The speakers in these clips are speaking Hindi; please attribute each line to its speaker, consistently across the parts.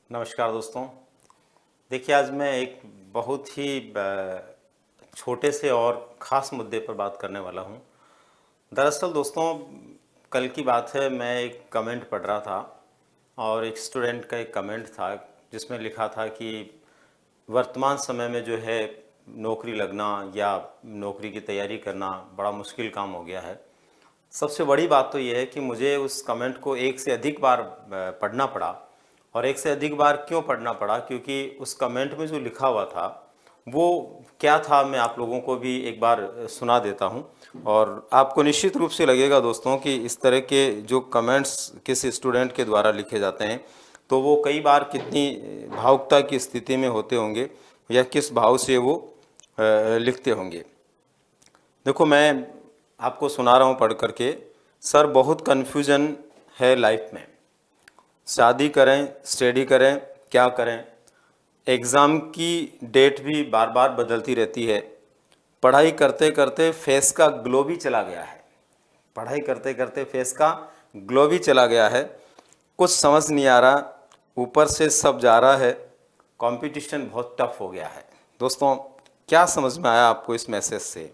Speaker 1: नमस्कार दोस्तों। देखिए, आज मैं एक बहुत ही छोटे से और ख़ास मुद्दे पर बात करने वाला हूँ। दरअसल दोस्तों, कल की बात है, मैं एक कमेंट पढ़ रहा था और एक स्टूडेंट का एक कमेंट था जिसमें लिखा था कि वर्तमान समय में जो है नौकरी लगना या नौकरी की तैयारी करना बड़ा मुश्किल काम हो गया है। सबसे बड़ी बात तो ये है कि मुझे उस कमेंट को एक से अधिक बार पढ़ना पड़ा। और एक से अधिक बार क्यों पढ़ना पड़ा? क्योंकि उस कमेंट में जो लिखा हुआ था वो क्या था, मैं आप लोगों को भी एक बार सुना देता हूं। और आपको निश्चित रूप से लगेगा दोस्तों कि इस तरह के जो कमेंट्स किसी स्टूडेंट के द्वारा लिखे जाते हैं तो वो कई बार कितनी भावुकता की स्थिति में होते होंगे या किस भाव से वो लिखते होंगे। देखो, मैं आपको सुना रहा हूँ पढ़ करके। सर, बहुत कन्फ्यूजन है लाइफ में। शादी करें, स्टडी करें, क्या करें? एग्ज़ाम की डेट भी बार बार बदलती रहती है। पढ़ाई करते करते फेस का ग्लो भी चला गया है। पढ़ाई करते करते फेस का ग्लो भी चला गया है। कुछ समझ नहीं आ रहा, ऊपर से सब जा रहा है। कंपटीशन बहुत टफ हो गया है। दोस्तों, क्या समझ में आया आपको इस मैसेज से?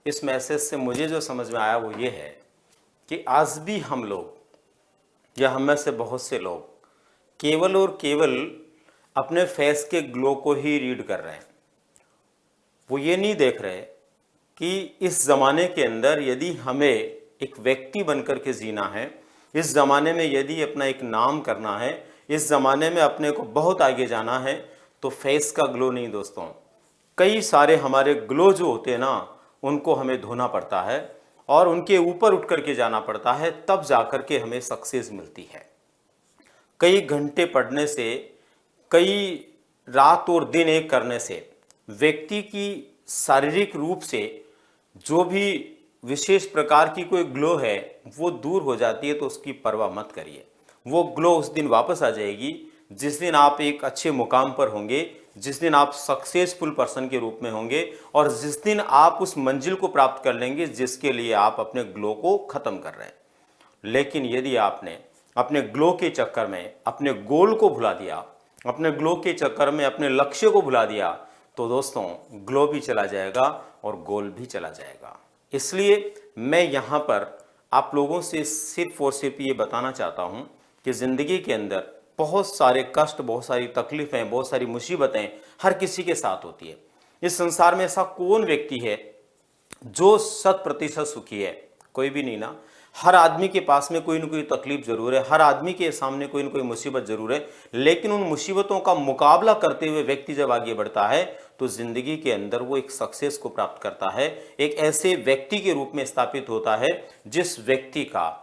Speaker 1: इस मैसेज से मुझे जो समझ में आया वो ये है कि आज भी हम लोग या हम में से बहुत से लोग केवल और केवल अपने फेस के ग्लो को ही रीड कर रहे हैं। वो ये नहीं देख रहे कि इस ज़माने के अंदर यदि हमें एक व्यक्ति बनकर के जीना है, इस ज़माने में यदि अपना एक नाम करना है, इस ज़माने में अपने को बहुत आगे जाना है, तो फेस का ग्लो नहीं दोस्तों, कई सारे हमारे ग्लो जो होते हैं ना, उनको हमें धोना पड़ता है और उनके ऊपर उठ करके जाना पड़ता है, तब जाकर के हमें सक्सेस मिलती है। कई घंटे पढ़ने से, कई रात और दिन एक करने से व्यक्ति की शारीरिक रूप से जो भी विशेष प्रकार की कोई ग्लो है वो दूर हो जाती है। तो उसकी परवाह मत करिए, वो ग्लो उस दिन वापस आ जाएगी जिस दिन आप एक अच्छे मुकाम पर होंगे, जिस दिन आप सक्सेसफुल पर्सन के रूप में होंगे और जिस दिन आप उस मंजिल को प्राप्त कर लेंगे जिसके लिए आप अपने ग्लो को खत्म कर रहे हैं। लेकिन यदि आपने अपने ग्लो के चक्कर में अपने गोल को भुला दिया, अपने ग्लो के चक्कर में अपने लक्ष्य को भुला दिया, तो दोस्तों ग्लो भी चला जाएगा और गोल भी चला जाएगा। इसलिए मैं यहाँ पर आप लोगों से सिर्फ और सिर्फ ये बताना चाहता हूँ कि ज़िंदगी के अंदर बहुत सारे कष्ट, बहुत सारी तकलीफ़ें, बहुत सारी मुसीबतें हर किसी के साथ होती है। इस संसार में ऐसा कौन व्यक्ति है जो 100% सुखी है? कोई भी नहीं ना। हर आदमी के पास में कोई ना कोई तकलीफ जरूर है, हर आदमी के सामने कोई ना कोई मुसीबत जरूर है। लेकिन उन मुसीबतों का मुकाबला करते हुए व्यक्ति जब आगे बढ़ता है तो जिंदगी के अंदर वो एक सक्सेस को प्राप्त करता है, एक ऐसे व्यक्ति के रूप में स्थापित होता है जिस व्यक्ति का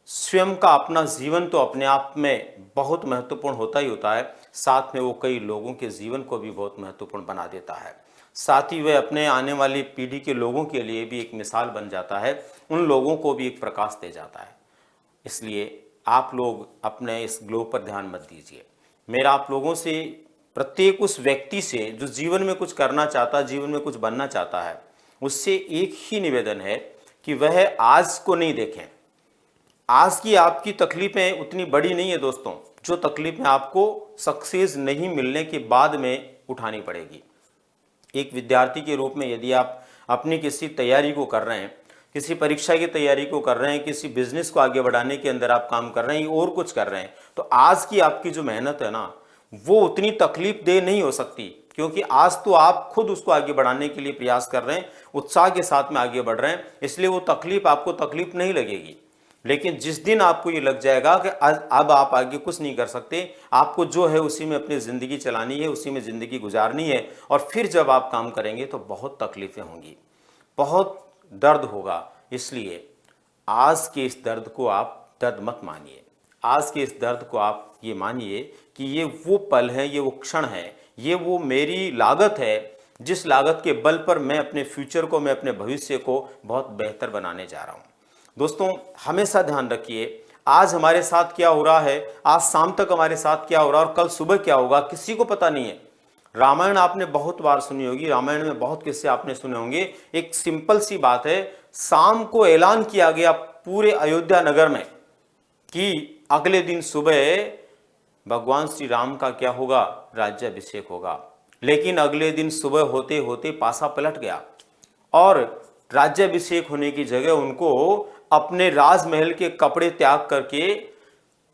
Speaker 1: स्वयं का अपना जीवन तो अपने आप में बहुत महत्वपूर्ण होता ही होता है, साथ में वो कई लोगों के जीवन को भी बहुत महत्वपूर्ण बना देता है। साथ ही वह अपने आने वाली पीढ़ी के लोगों के लिए भी एक मिसाल बन जाता है, उन लोगों को भी एक प्रकाश दे जाता है। इसलिए आप लोग अपने इस ग्लो पर ध्यान मत दीजिए। मेरा आप लोगों से, प्रत्येक उस व्यक्ति से जो जीवन में कुछ करना चाहता है, जीवन में कुछ बनना चाहता है, उससे एक ही निवेदन है कि वह आज को नहीं देखें। आज की आपकी तकलीफें उतनी बड़ी नहीं है दोस्तों, जो तकलीफें आपको सक्सेस नहीं मिलने के बाद में उठानी पड़ेगी। एक विद्यार्थी के रूप में यदि आप अपनी किसी तैयारी को कर रहे हैं, किसी परीक्षा की तैयारी को कर रहे हैं, किसी बिजनेस को आगे बढ़ाने के अंदर आप काम कर रहे हैं और कुछ कर रहे हैं, तो आज की आपकी जो मेहनत है ना, वो उतनी तकलीफ दे नहीं हो सकती, क्योंकि आज तो आप खुद उसको आगे बढ़ाने के लिए प्रयास कर रहे हैं, उत्साह के साथ में आगे बढ़ रहे हैं, इसलिए वो तकलीफ आपको तकलीफ नहीं लगेगी। लेकिन जिस दिन आपको ये लग जाएगा कि अब आप आगे कुछ नहीं कर सकते, आपको जो है उसी में अपनी ज़िंदगी चलानी है, उसी में ज़िंदगी गुजारनी है, और फिर जब आप काम करेंगे तो बहुत तकलीफ़ें होंगी, बहुत दर्द होगा। इसलिए आज के इस दर्द को आप दर्द मत मानिए। आज के इस दर्द को आप ये मानिए कि ये वो पल है, ये वो क्षण है, ये वो मेरी लागत है जिस लागत के बल पर मैं अपने फ्यूचर को, मैं अपने भविष्य को बहुत बेहतर बनाने जा रहा हूँ। दोस्तों, हमेशा ध्यान रखिए, आज हमारे साथ क्या हो रहा है, आज शाम तक हमारे साथ क्या हो रहा है और कल सुबह क्या होगा, किसी को पता नहीं है। रामायण आपने बहुत बार सुनी होगी, रामायण में बहुत किस्से आपने सुने होंगे। एक सिंपल सी बात है, शाम को ऐलान किया गया पूरे अयोध्या नगर में कि अगले दिन सुबह भगवान श्री राम का क्या होगा, राज्याभिषेक होगा। लेकिन अगले दिन सुबह होते होते पासा पलट गया और राज्याभिषेक होने की जगह उनको अपने राजमहल के कपड़े त्याग करके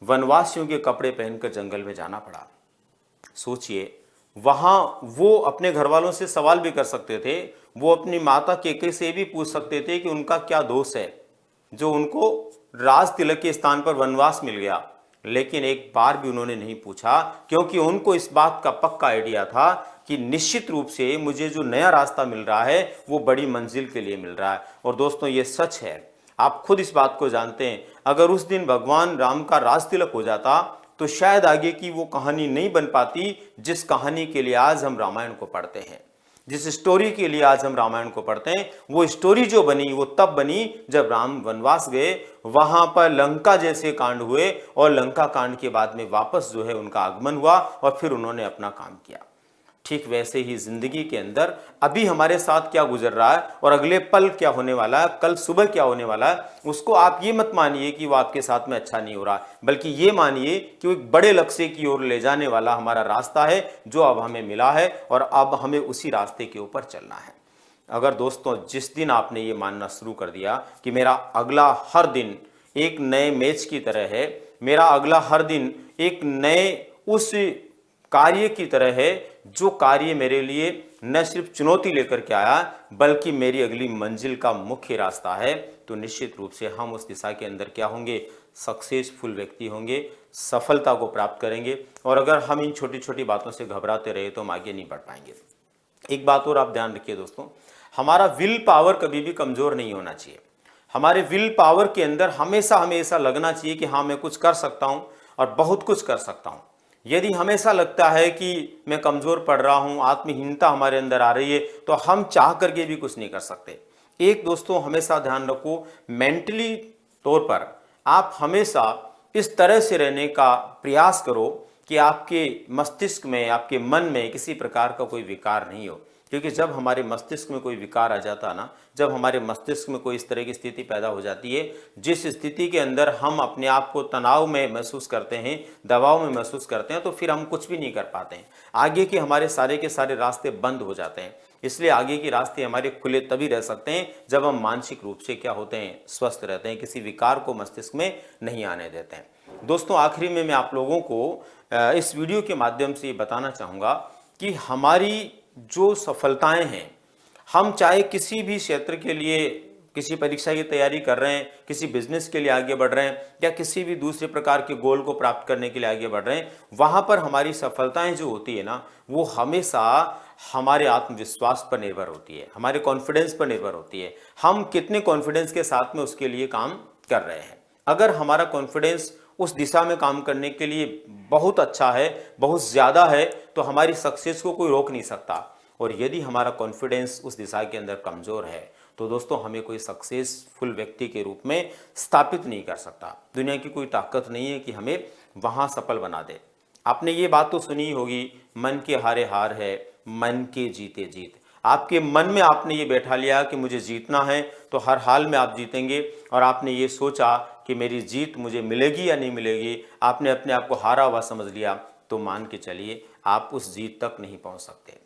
Speaker 1: वनवासियों के कपड़े पहनकर जंगल में जाना पड़ा। सोचिए, वहां वो अपने घर वालों से सवाल भी कर सकते थे, वो अपनी माता केकई से भी पूछ सकते थे कि उनका क्या दोष है जो उनको राज तिलक के स्थान पर वनवास मिल गया। लेकिन एक बार भी उन्होंने नहीं पूछा, क्योंकि उनको इस बात का पक्का आइडिया था कि निश्चित रूप से मुझे जो नया रास्ता मिल रहा है वो बड़ी मंजिल के लिए मिल रहा है। और दोस्तों, ये सच है, आप खुद इस बात को जानते हैं। अगर उस दिन भगवान राम का राज तिलक हो जाता तो शायद आगे की वो कहानी नहीं बन पाती जिस कहानी के लिए आज हम रामायण को पढ़ते हैं, जिस स्टोरी के लिए आज हम रामायण को पढ़ते हैं। वो स्टोरी जो बनी वो तब बनी जब राम वनवास गए, वहां पर लंका जैसे कांड हुए और लंका कांड के बाद में वापस जो है उनका आगमन हुआ और फिर उन्होंने अपना काम किया। ठीक वैसे ही जिंदगी के अंदर अभी हमारे साथ क्या गुजर रहा है और अगले पल क्या होने वाला है, कल सुबह क्या होने वाला है, उसको आप ये मत मानिए कि वो आपके साथ में अच्छा नहीं हो रहा, बल्कि ये मानिए कि वो एक बड़े लक्ष्य की ओर ले जाने वाला हमारा रास्ता है जो अब हमें मिला है और अब हमें उसी रास्ते के ऊपर चलना है। अगर दोस्तों जिस दिन आपने ये मानना शुरू कर दिया कि मेरा अगला हर दिन एक नए मैच की तरह है, मेरा अगला हर दिन एक नए उस कार्य की तरह है जो कार्य मेरे लिए न सिर्फ चुनौती लेकर के आया बल्कि मेरी अगली मंजिल का मुख्य रास्ता है, तो निश्चित रूप से हम उस दिशा के अंदर क्या होंगे, सक्सेसफुल व्यक्ति होंगे, सफलता को प्राप्त करेंगे। और अगर हम इन छोटी छोटी बातों से घबराते रहे तो हम आगे नहीं बढ़ पाएंगे। एक बात और आप ध्यान रखिए दोस्तों, हमारा विल पावर कभी भी कमजोर नहीं होना चाहिए। हमारे विल पावर के अंदर हमेशा हमें ऐसा लगना चाहिए कि हाँ मैं कुछ कर सकता हूं और बहुत कुछ कर सकता हूं। यदि हमेशा लगता है कि मैं कमजोर पड़ रहा हूं, आत्महीनता हमारे अंदर आ रही है, तो हम चाह करके भी कुछ नहीं कर सकते। एक दोस्तों हमेशा ध्यान रखो, मेंटली तौर पर आप हमेशा इस तरह से रहने का प्रयास करो कि आपके मस्तिष्क में, आपके मन में किसी प्रकार का कोई विकार नहीं हो। क्योंकि जब हमारे मस्तिष्क में कोई विकार आ जाता ना, जब हमारे मस्तिष्क में कोई इस तरह की स्थिति पैदा हो जाती है जिस स्थिति के अंदर हम अपने आप को तनाव में महसूस करते हैं, दबाव में महसूस करते हैं, तो फिर हम कुछ भी नहीं कर पाते हैं। आगे के हमारे सारे के सारे रास्ते बंद हो जाते हैं। इसलिए आगे के रास्ते हमारे खुले तभी रह सकते हैं जब हम मानसिक रूप से क्या होते हैं, स्वस्थ रहते हैं, किसी विकार को मस्तिष्क में नहीं आने देते हैं। दोस्तों आखिरी में मैं आप लोगों को इस वीडियो के माध्यम से बताना चाहूँगा कि हमारी जो सफलताएं हैं, हम चाहे किसी भी क्षेत्र के लिए किसी परीक्षा की तैयारी कर रहे हैं, किसी बिजनेस के लिए आगे बढ़ रहे हैं या किसी भी दूसरे प्रकार के गोल को प्राप्त करने के लिए आगे बढ़ रहे हैं, वहाँ पर हमारी सफलताएं जो होती है ना, वो हमेशा हमारे आत्मविश्वास पर निर्भर होती है, हमारे कॉन्फिडेंस पर निर्भर होती है। हम कितने कॉन्फिडेंस के साथ में उसके लिए काम कर रहे हैं। अगर हमारा कॉन्फिडेंस उस दिशा में काम करने के लिए बहुत अच्छा है, बहुत ज़्यादा है, तो हमारी सक्सेस को कोई रोक नहीं सकता। और यदि हमारा कॉन्फिडेंस उस दिशा के अंदर कमज़ोर है तो दोस्तों हमें कोई सक्सेसफुल व्यक्ति के रूप में स्थापित नहीं कर सकता। दुनिया की कोई ताकत नहीं है कि हमें वहाँ सफल बना दे। आपने ये बात तो सुनी होगी, मन के हारे हार है, मन के जीते जीत। आपके मन में आपने ये बैठा लिया कि मुझे जीतना है तो हर हाल में आप जीतेंगे, और आपने ये सोचा कि मेरी जीत मुझे मिलेगी या नहीं मिलेगी, आपने अपने आप को हारा हुआ समझ लिया, तो मान के चलिए आप उस जीत तक नहीं पहुंच सकते।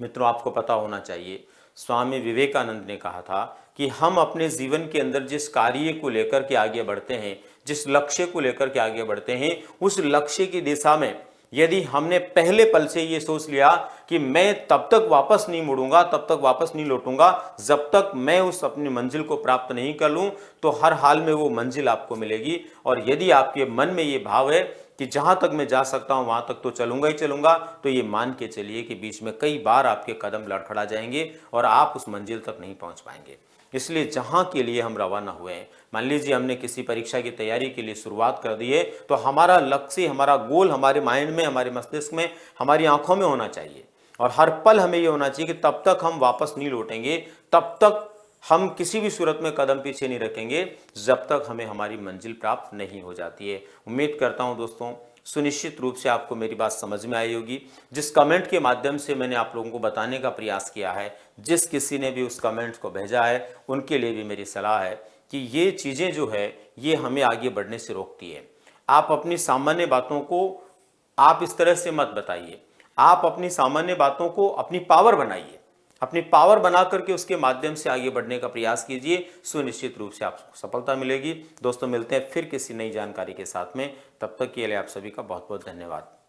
Speaker 1: मित्रों आपको पता होना चाहिए, स्वामी विवेकानंद ने कहा था कि हम अपने जीवन के अंदर जिस कार्य को लेकर के आगे बढ़ते हैं, जिस लक्ष्य को लेकर के आगे बढ़ते हैं, उस लक्ष्य की दिशा में यदि हमने पहले पल से ये सोच लिया कि मैं तब तक वापस नहीं मुड़ूंगा, तब तक वापस नहीं लौटूंगा जब तक मैं उस अपनी मंजिल को प्राप्त नहीं कर लूं, तो हर हाल में वो मंजिल आपको मिलेगी। और यदि आपके मन में ये भाव है कि जहां तक मैं जा सकता हूं वहां तक तो चलूंगा ही चलूंगा, तो ये मान के चलिए कि बीच में कई बार आपके कदम लड़खड़ा जाएंगे और आप उस मंजिल तक नहीं पहुंच पाएंगे। इसलिए जहां के लिए हम रवाना हुए हैं, मान लीजिए हमने किसी परीक्षा की तैयारी के लिए शुरुआत कर दी है, तो हमारा लक्ष्य, हमारा गोल हमारे माइंड में, हमारे मस्तिष्क में, हमारी आंखों में होना चाहिए। और हर पल हमें ये होना चाहिए कि तब तक हम वापस नहीं लौटेंगे, तब तक हम किसी भी सूरत में कदम पीछे नहीं रखेंगे जब तक हमें हमारी मंजिल प्राप्त नहीं हो जाती है। उम्मीद करता हूं दोस्तों सुनिश्चित रूप से आपको मेरी बात समझ में आई होगी। जिस कमेंट के माध्यम से मैंने आप लोगों को बताने का प्रयास किया है, जिस किसी ने भी उस कमेंट को भेजा है, उनके लिए भी मेरी सलाह है कि ये चीज़ें जो है ये हमें आगे बढ़ने से रोकती है। आप अपनी सामान्य बातों को आप इस तरह से मत बताइए। आप अपनी सामान्य बातों को अपनी पावर बनाइए, अपनी पावर बना करके उसके माध्यम से आगे बढ़ने का प्रयास कीजिए। सुनिश्चित रूप से आपको सफलता मिलेगी। दोस्तों, मिलते हैं फिर किसी नई जानकारी के साथ में। तब तक के लिए आप सभी का बहुत बहुत धन्यवाद।